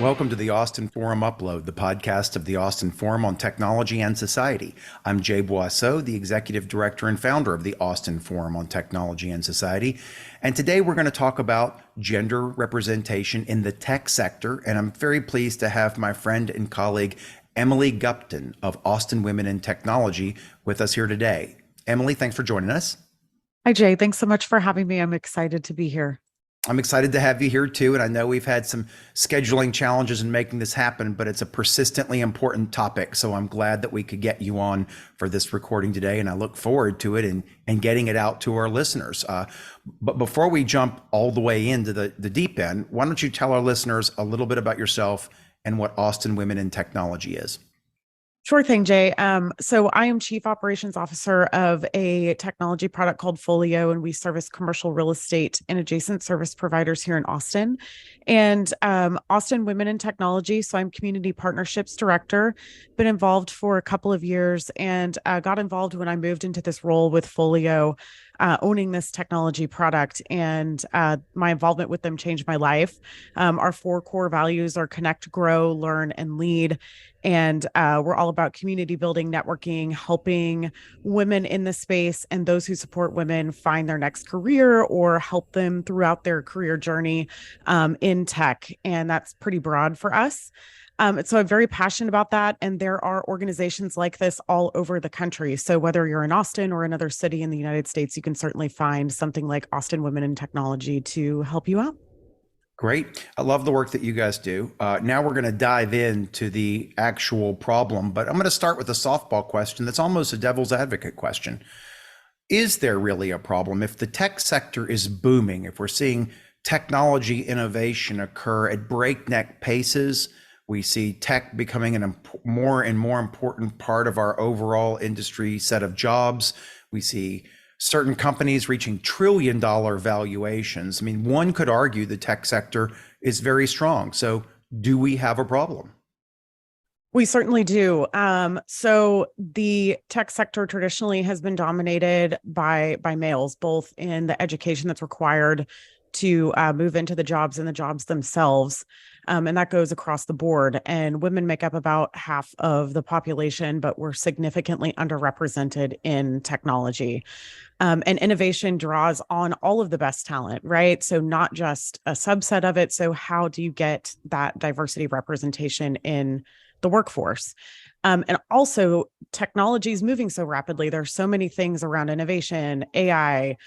Welcome to the Austin Forum Upload, the podcast of the Austin Forum on Technology and Society. I'm Jay Boisseau, the Executive Director and founder of the Austin Forum on Technology and Society. And today we're going to talk about gender representation in the tech sector. And I'm very pleased to have my friend and colleague, Emily Gupton of Austin Women in Technology with us here today. Emily, thanks for joining us. Hi, Jay. Thanks so much for having me. I'm excited to be here. I'm excited to have you here too. And I know we've had some scheduling challenges in making this happen, but it's a persistently important topic. So I'm glad that we could get you on for this recording today. And I look forward to it and getting it out to our listeners. But before we jump all the way into the deep end, why don't you tell our listeners a little bit about yourself and what Austin Women in Technology is? Sure thing, Jay. So I am Chief Operations Officer of a technology product called Folio, and we service commercial real estate and adjacent service providers here in Austin. And Austin Women in Technology, so I'm Community Partnerships Director, been involved for a couple of years and got involved when I moved into this role with Folio, owning this technology product. And my involvement with them changed my life. Our four core values are connect, grow, learn, and lead. And we're all about community building, networking, helping women in the space and those who support women find their next career or help them throughout their career journey in tech. And that's pretty broad for us. So I'm very passionate about that. And there are organizations like this all over the country. So whether you're in Austin or another city in the United States, you can certainly find something like Austin Women in Technology to help you out. Great. I love the work that you guys do. Now we're going to dive into the actual problem, but I'm going to start with a softball question that's almost a devil's advocate question. Is there really a problem? If the tech sector is booming, if we're seeing technology innovation occur at breakneck paces, we see tech becoming a more and more important part of our overall industry set of jobs. We see certain companies reaching trillion-dollar valuations. I mean, one could argue the tech sector is very strong. So do we have a problem? We certainly do. So the tech sector traditionally has been dominated by males, both in the education that's required to move into the jobs and the jobs themselves. And that goes across the board. And women make up about half of the population, but we're significantly underrepresented in technology. And innovation draws on all of the best talent, right? So not just a subset of it. So how do you get that diversity representation in the workforce? And also technology is moving so rapidly. There's so many things around innovation, AI,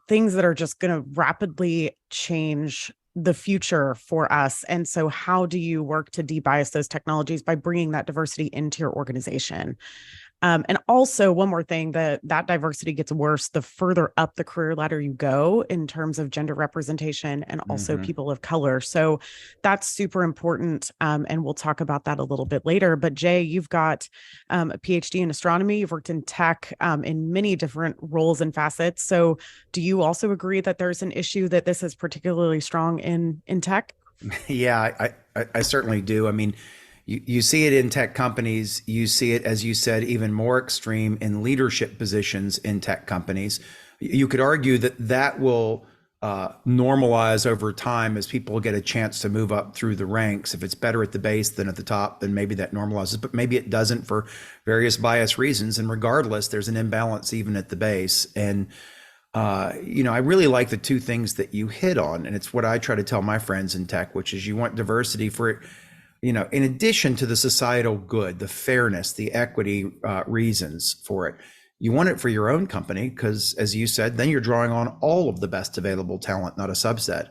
things that are just going to rapidly change the future for us. And so how do you work to debias those technologies by bringing that diversity into your organization? And also one more thing, that diversity gets worse the further up the career ladder you go in terms of gender representation and also people of color. So that's super important. And we'll talk about that a little bit later. But Jay, you've got a PhD in astronomy. You've worked in tech in many different roles and facets. So do you also agree that there's an issue that this is particularly strong in tech? Yeah, I certainly do. I mean, you see it in tech companies. You see it, as you said, even more extreme in leadership positions in tech companies. You could argue that that will normalize over time as people get a chance to move up through the ranks. If it's better at the base than at the top, then maybe that normalizes, but maybe it doesn't for various bias reasons. And regardless, there's an imbalance even at the base. And I really like the two things that you hit on, and it's what I try to tell my friends in tech, which is you want diversity for, in addition to the societal good, the fairness, the equity reasons for it. You want it for your own company because, as you said, then you're drawing on all of the best available talent, not a subset.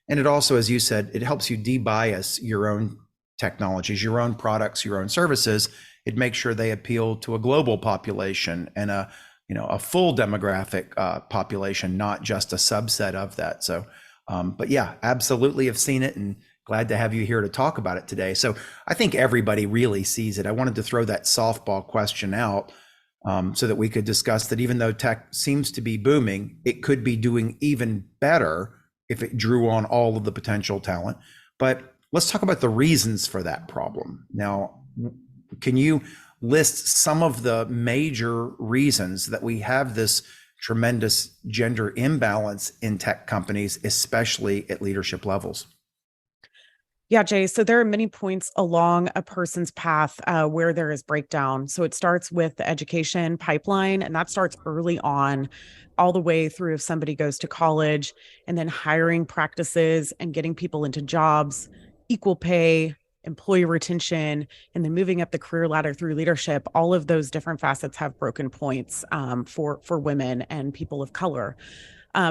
And it also, as you said, it helps you debias your own technologies, your own products, your own services. It makes sure they appeal to a global population and a full demographic population, not just a subset of that. So, but yeah, absolutely have seen it and glad to have you here to talk about it today. So I think everybody really sees it. I wanted to throw that softball question out so that we could discuss that even though tech seems to be booming, it could be doing even better if it drew on all of the potential talent. But let's talk about the reasons for that problem. Now, can you list some of the major reasons that we have this tremendous gender imbalance in tech companies, especially at leadership levels? Yeah, Jay. So there are many points along a person's path where there is breakdown. So it starts with the education pipeline, and that starts early on, all the way through if somebody goes to college, and then hiring practices and getting people into jobs, equal pay, employee retention, and then moving up the career ladder through leadership. All of those different facets have broken points for women and people of color.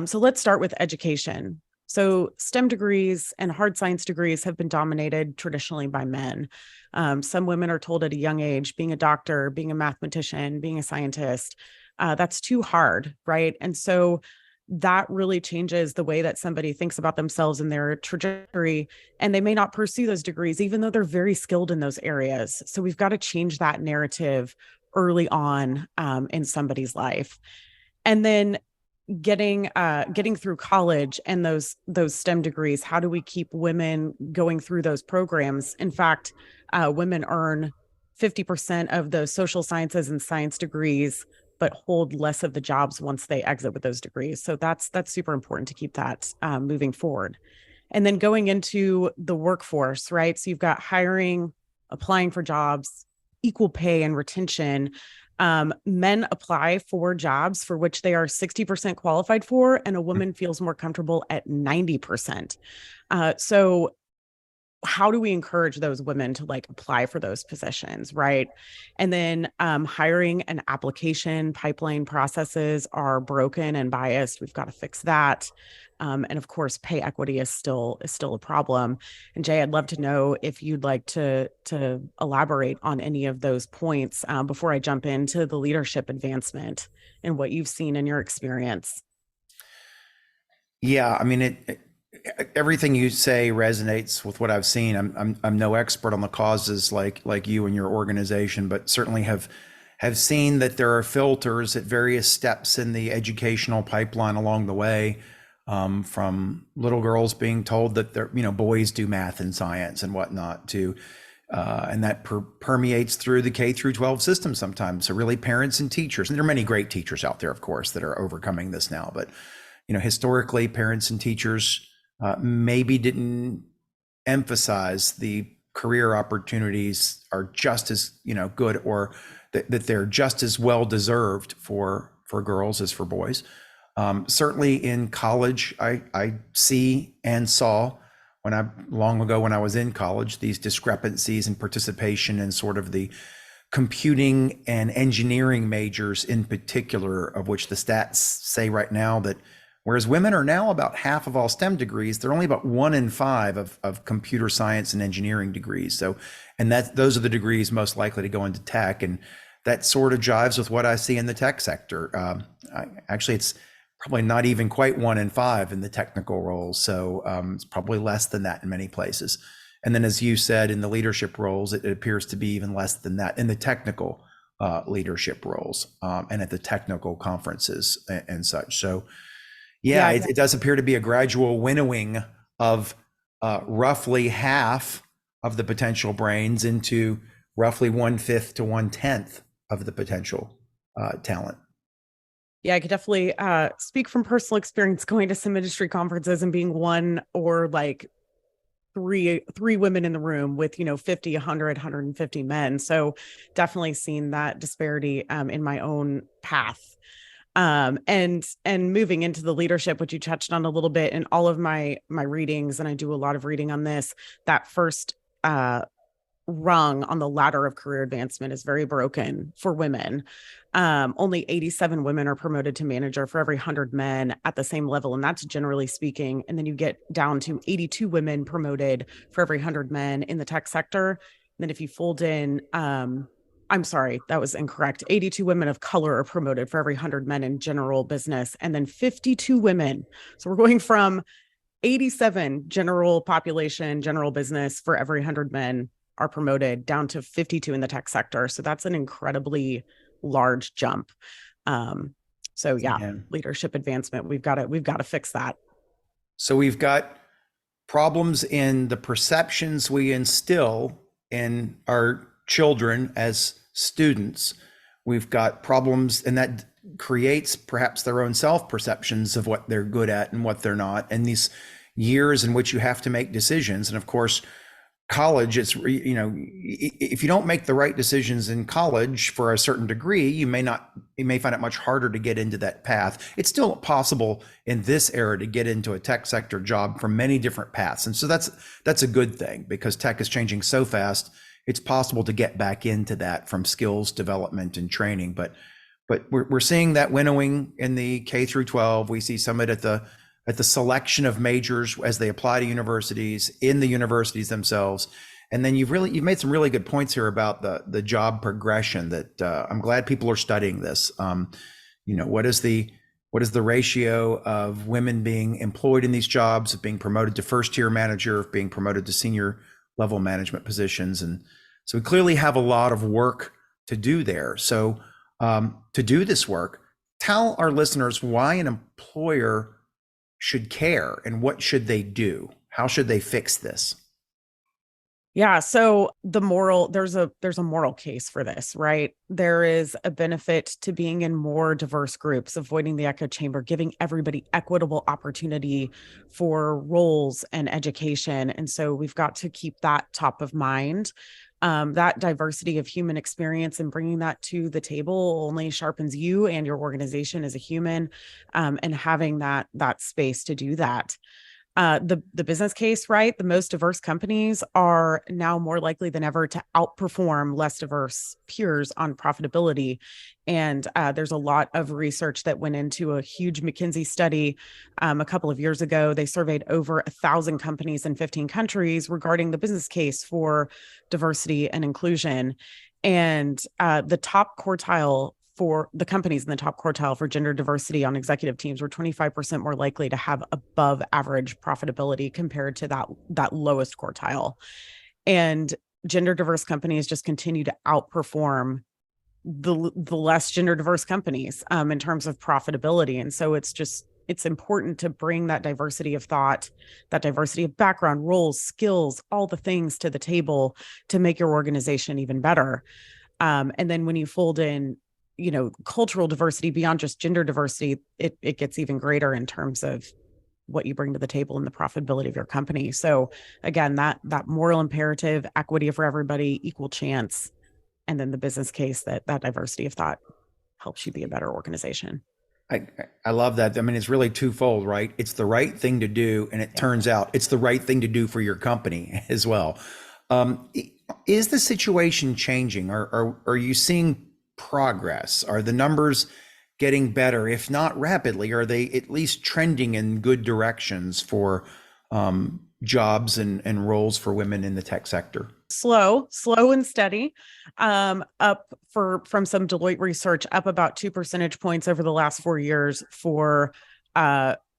So let's start with education. So, STEM degrees and hard science degrees have been dominated traditionally by men. Some women are told at a young age, being a doctor, being a mathematician, being a scientist, that's too hard, right? And so that really changes the way that somebody thinks about themselves and their trajectory. And they may not pursue those degrees, even though they're very skilled in those areas. So, we've got to change that narrative early on in somebody's life. And then getting through college and those STEM degrees, how do we keep women going through those programs? In fact, women earn 50% of those social sciences and science degrees, but hold less of the jobs once they exit with those degrees. So that's super important to keep that moving forward. And then going into the workforce, right? So you've got hiring, applying for jobs, equal pay and retention. Men apply for jobs for which they are 60% qualified for, and a woman feels more comfortable at 90%. So how do we encourage those women to like apply for those positions, right? And then hiring and application pipeline processes are broken and biased. We've got to fix that. And of course, pay equity is still a problem. And Jay, I'd love to know if you'd like to elaborate on any of those points before I jump into the leadership advancement and what you've seen in your experience. Yeah, I mean everything you say resonates with what I've seen. I'm no expert on the causes like you and your organization, but certainly have seen that there are filters at various steps in the educational pipeline along the way, from little girls being told that they're, boys do math and science and whatnot, to and that permeates through the K through 12 system sometimes. So really, parents and teachers, and there are many great teachers out there, of course, that are overcoming this now, but historically, parents and teachers maybe didn't emphasize the career opportunities are just as good, or that they're just as well deserved for girls as for boys. Certainly in college, I see and saw long ago when I was in college, these discrepancies in participation in sort of the computing and engineering majors in particular, of which the stats say right now that whereas women are now about half of all STEM degrees, they're only about 1 in 5 of computer science and engineering degrees. So, and those are the degrees most likely to go into tech. And that sort of jives with what I see in the tech sector. Actually, it's probably not even quite 1 in 5 in the technical roles. So it's probably less than that in many places. And then, as you said, in the leadership roles, it appears to be even less than that in the technical leadership roles and at the technical conferences and such. So, yeah, Yeah, it does appear to be a gradual winnowing of roughly half of the potential brains into roughly 1/5 to 1/10 of the potential talent. yeah, I could definitely speak from personal experience going to some industry conferences and being one or like three women in the room with 50, 100, 150 men. So definitely seen that disparity in my own path. And moving into the leadership, which you touched on a little bit in all of my readings, and I do a lot of reading on this, that first rung on the ladder of career advancement is very broken for women. Only 87 women are promoted to manager for every 100 men at the same level, and that's generally speaking. And then you get down to 82 women promoted for every 100 men in the tech sector. And then if you fold in, I'm sorry, that was incorrect. 82 women of color are promoted for every 100 men in general business, and then 52 women. So we're going from 87 general population, general business for every 100 men are promoted down to 52 in the tech sector. So that's an incredibly large jump. So yeah, Yeah. leadership advancement, we've got to fix that. So we've got problems in the perceptions we instill in our children as students. We've got problems, and that creates perhaps their own self perceptions of what they're good at and what they're not. And these, years in which you have to make decisions. And of course, college, it's, if you don't make the right decisions in college for a certain degree, you may find it much harder to get into that path. It's still possible in this era to get into a tech sector job from many different paths. And so that's a good thing, because tech is changing so fast. It's possible to get back into that from skills development and training. But we're seeing that winnowing in the K through 12. We see some of it at the selection of majors as they apply to universities, in the universities themselves. And then you've made some really good points here about the job progression that I'm glad people are studying this. What is the ratio of women being employed in these jobs, of being promoted to first tier manager, of being promoted to senior level management positions? And so we clearly have a lot of work to do there. So to do this work, tell our listeners why an employer should care and what should they do? How should they fix this? Yeah, so there's a moral case for this, right? There is a benefit to being in more diverse groups, avoiding the echo chamber, giving everybody equitable opportunity for roles and education. And so we've got to keep that top of mind. That diversity of human experience and bringing that to the table only sharpens you and your organization as a human, and having that space to do that. The business case, right? The most diverse companies are now more likely than ever to outperform less diverse peers on profitability. And there's a lot of research that went into a huge McKinsey study a couple of years ago. They surveyed over 1,000 companies in 15 countries regarding the business case for diversity and inclusion. And the top quartile for the companies in the top quartile for gender diversity on executive teams were 25% more likely to have above average profitability compared to that lowest quartile. And gender diverse companies just continue to outperform the less gender diverse companies in terms of profitability. And so it's important to bring that diversity of thought, that diversity of background, roles, skills, all the things to the table to make your organization even better. And then when you fold in cultural diversity beyond just gender diversity, it gets even greater in terms of what you bring to the table and the profitability of your company. So again, that moral imperative, equity for everybody, equal chance, and then the business case that diversity of thought helps you be a better organization. I love that. I mean, it's really twofold, right? It's the right thing to do, and it turns out it's the right thing to do for your company as well. Is the situation changing? Are you seeing progress? Are the numbers getting better? If not rapidly, are they at least trending in good directions for jobs and roles for women in the tech sector? Slow and steady, up from some Deloitte research, up about 2 percentage points over the last 4 years for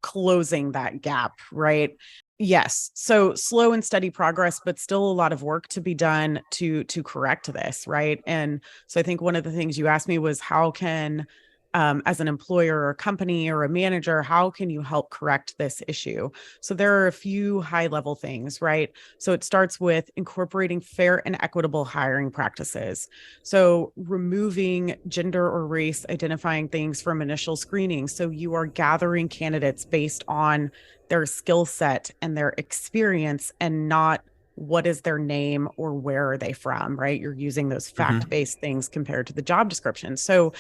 closing that gap, right? Yes. So slow and steady progress, but still a lot of work to be done to correct this, right? And so I think one of the things you asked me was how can, as an employer or a company or a manager, how can you help correct this issue? So there are a few high level things, right? So it starts with incorporating fair and equitable hiring practices. So removing gender or race identifying things from initial screening. So you are gathering candidates based on their skill set and their experience and not what is their name or where are they from, right? You're using those fact-based things compared to the job description. So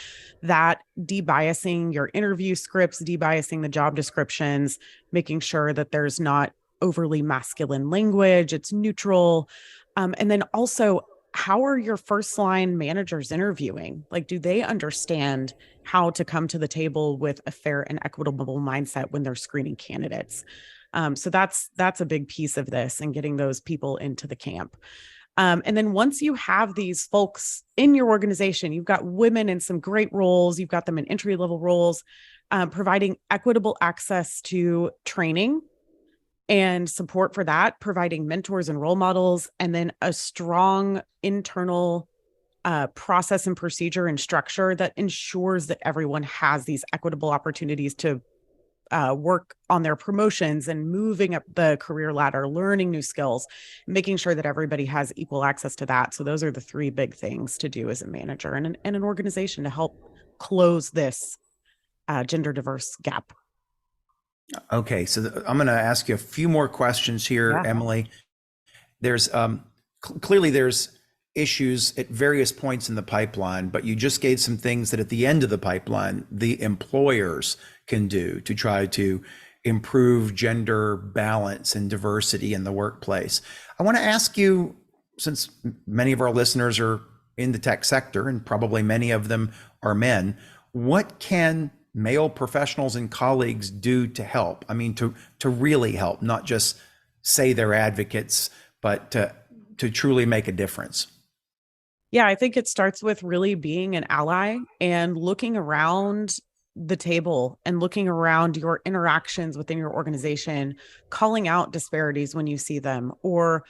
that debiasing your interview scripts, debiasing the job descriptions, making sure that there's not overly masculine language, it's neutral. And then also, how are your first line managers interviewing? Like, do they understand how to come to the table with a fair and equitable mindset when they're screening candidates? So that's a big piece of this and getting those people into the camp. And then once you have these folks in your organization, you've got women in some great roles, you've got them in entry level roles, providing equitable access to training and support for that, providing mentors and role models, and then a strong internal process and procedure and structure that ensures that everyone has these equitable opportunities to work on their promotions and moving up the career ladder, learning new skills, making sure that everybody has equal access to that. So those are the 3 big things to do as a manager and an organization to help close this gender diverse gap. Okay, so I'm going to ask you a few more questions here, Yeah. Emily. There's clearly there's issues at various points in the pipeline, but you just gave some things that at the end of the pipeline, the employers can do to try to improve gender balance and diversity in the workplace. I want to ask you, since many of our listeners are in the tech sector and probably many of them are men, what can male professionals and colleagues do to help? I mean, to really help, not just say they're advocates, but to truly make a difference. Yeah, I think it starts with really being an ally and looking around the table and looking around your interactions within your organization, calling out disparities when you see them, or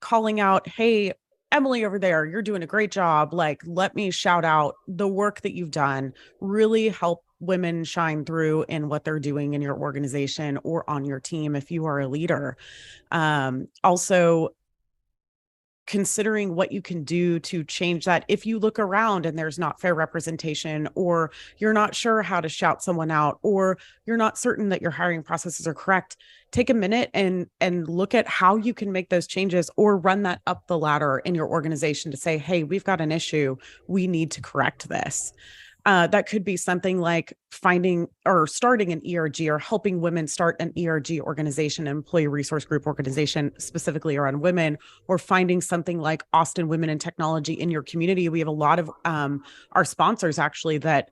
calling out, hey, Emily over there, you're doing a great job. Like, let me shout out the work that you've done. Really help women shine through in what they're doing in your organization or on your team if you are a leader. Also, considering what you can do to change that if you look around and there's not fair representation, or you're not sure how to shout someone out, or you're not certain that your hiring processes are correct. Take a minute and look at how you can make those changes, or run that up the ladder in your organization to say, hey, we've got an issue, we need to correct this. That could be something like finding or starting an ERG, or helping women start an ERG organization, an employee resource group organization specifically around women, or finding something like Austin Women in Technology in your community. We have a lot of our sponsors actually that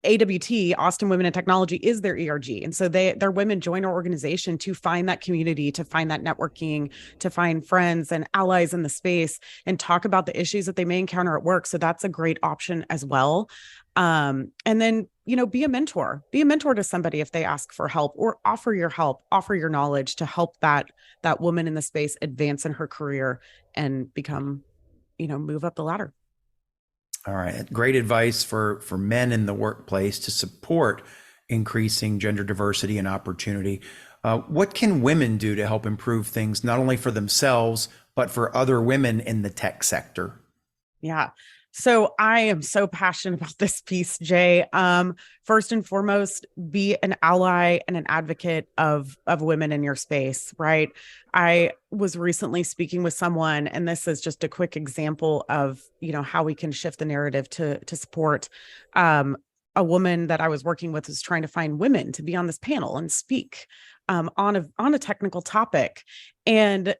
AWT, Austin Women in Technology, is their ERG. And so their women join our organization to find that community, to find that networking, to find friends and allies in the space, and talk about the issues that they may encounter at work. So that's a great option as well. And then, be a mentor. Be a mentor to somebody if they ask for help, or offer your help, offer your knowledge to help that woman in the space advance in her career and become, move up the ladder. All right, great advice for men in the workplace to support increasing gender diversity and opportunity. What can women do to help improve things, not only for themselves, but for other women in the tech sector? Yeah. So I am so passionate about this piece, Jay. First and foremost, be an ally and an advocate of women in your space, right? I was recently speaking with someone, and this is just a quick example of, how we can shift the narrative to support. A woman that I was working with was trying to find women to be on this panel and speak on a technical topic. And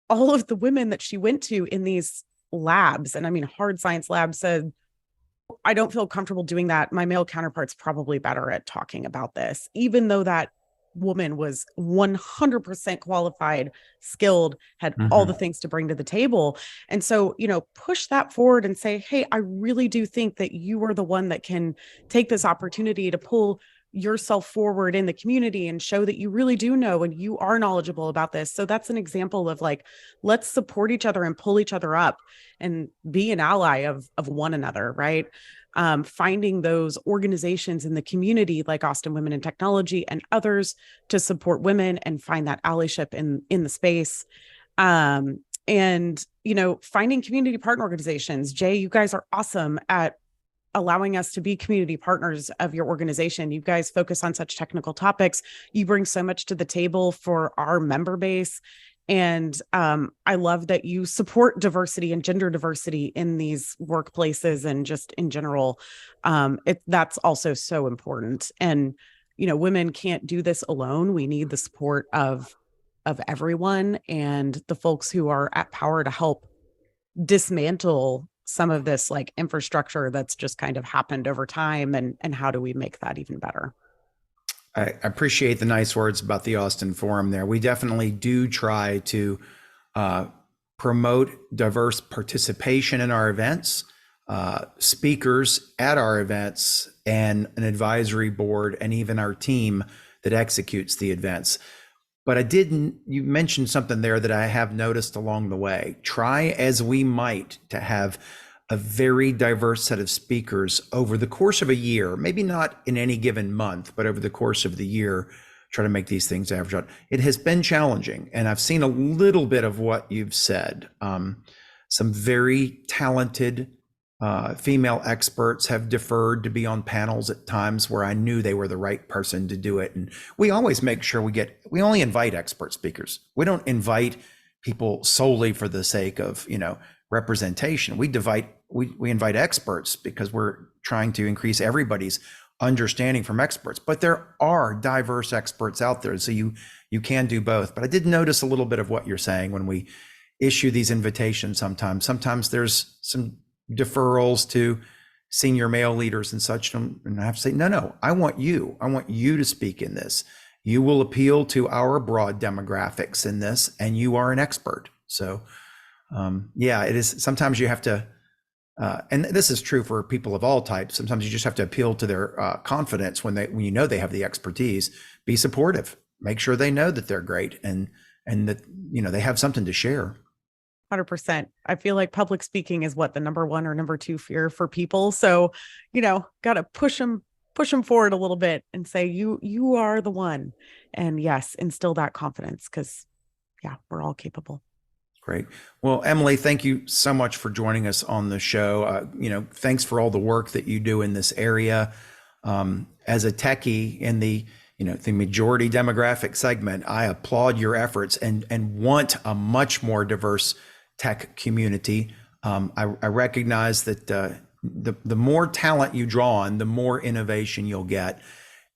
all of the women that she went to in these labs, and I mean hard science labs, said, I don't feel comfortable doing that. My male counterpart's probably better at talking about this, even though that woman was 100% qualified, skilled, had all the Mm-hmm. things to bring to the table. And so, push that forward and say, hey, I really do think that you are the one that can take this opportunity to pull yourself forward in the community and show that you really do know and you are knowledgeable about this. So that's an example of like, let's support each other and pull each other up and be an ally of one another, right? Finding those organizations in the community like Austin Women in Technology and others to support women and find that allyship in the space. And finding community partner organizations. Jay, you guys are awesome at allowing us to be community partners of your organization. You guys focus on such technical topics. You bring so much to the table for our member base. And I love that you support diversity and gender diversity in these workplaces and just in general. That's also so important. And, women can't do this alone. We need the support of everyone and the folks who are at power to help dismantle some of this like infrastructure that's just kind of happened over time, and how do we make that even better. I appreciate the nice words about the Austin Forum there. We definitely do try to uh, promote diverse participation in our events, speakers at our events, and an advisory board, and even our team that executes the events. But you mentioned something there that I have noticed along the way. Try as we might to have a very diverse set of speakers over the course of a year, maybe not in any given month, but over the course of the year, try to make these things average out. It has been challenging, and I've seen a little bit of what you've said. Some very talented female experts have deferred to be on panels at times where I knew they were the right person to do it. And we always make sure we only invite expert speakers. We don't invite people solely for the sake of, representation. We invite experts because we're trying to increase everybody's understanding from experts. But there are diverse experts out there, so you can do both. But I did notice a little bit of what you're saying when we issue these invitations. Sometimes there's some deferrals to senior male leaders and such, and I have to say, no, I want you to speak in this. You will appeal to our broad demographics in this, and you are an expert. So it is. Sometimes you have to, and this is true for people of all types. Sometimes you just have to appeal to their confidence when you know they have the expertise. Be supportive. Make sure they know that they're great and that they have something to share. 100%. I feel like public speaking is what the number one or number two fear for people. So, got to push them forward a little bit and say, you are the one. And yes, instill that confidence because we're all capable. Great. Well, Emily, thank you so much for joining us on the show. Thanks for all the work that you do in this area. As a techie in the majority demographic segment, I applaud your efforts and want a much more diverse tech community. I recognize that the more talent you draw on, the more innovation you'll get.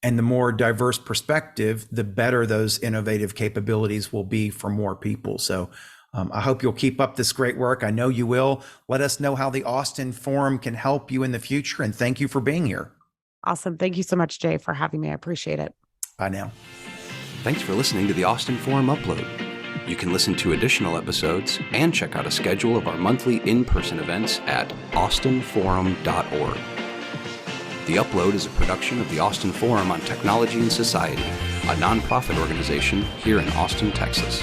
And the more diverse perspective, the better those innovative capabilities will be for more people. So I hope you'll keep up this great work. I know you will. Let us know how the Austin Forum can help you in the future. And thank you for being here. Awesome. Thank you so much, Jay, for having me. I appreciate it. Bye now. Thanks for listening to the Austin Forum Upload. You can listen to additional episodes and check out a schedule of our monthly in-person events at austinforum.org. The Upload is a production of the Austin Forum on Technology and Society, a nonprofit organization here in Austin, Texas.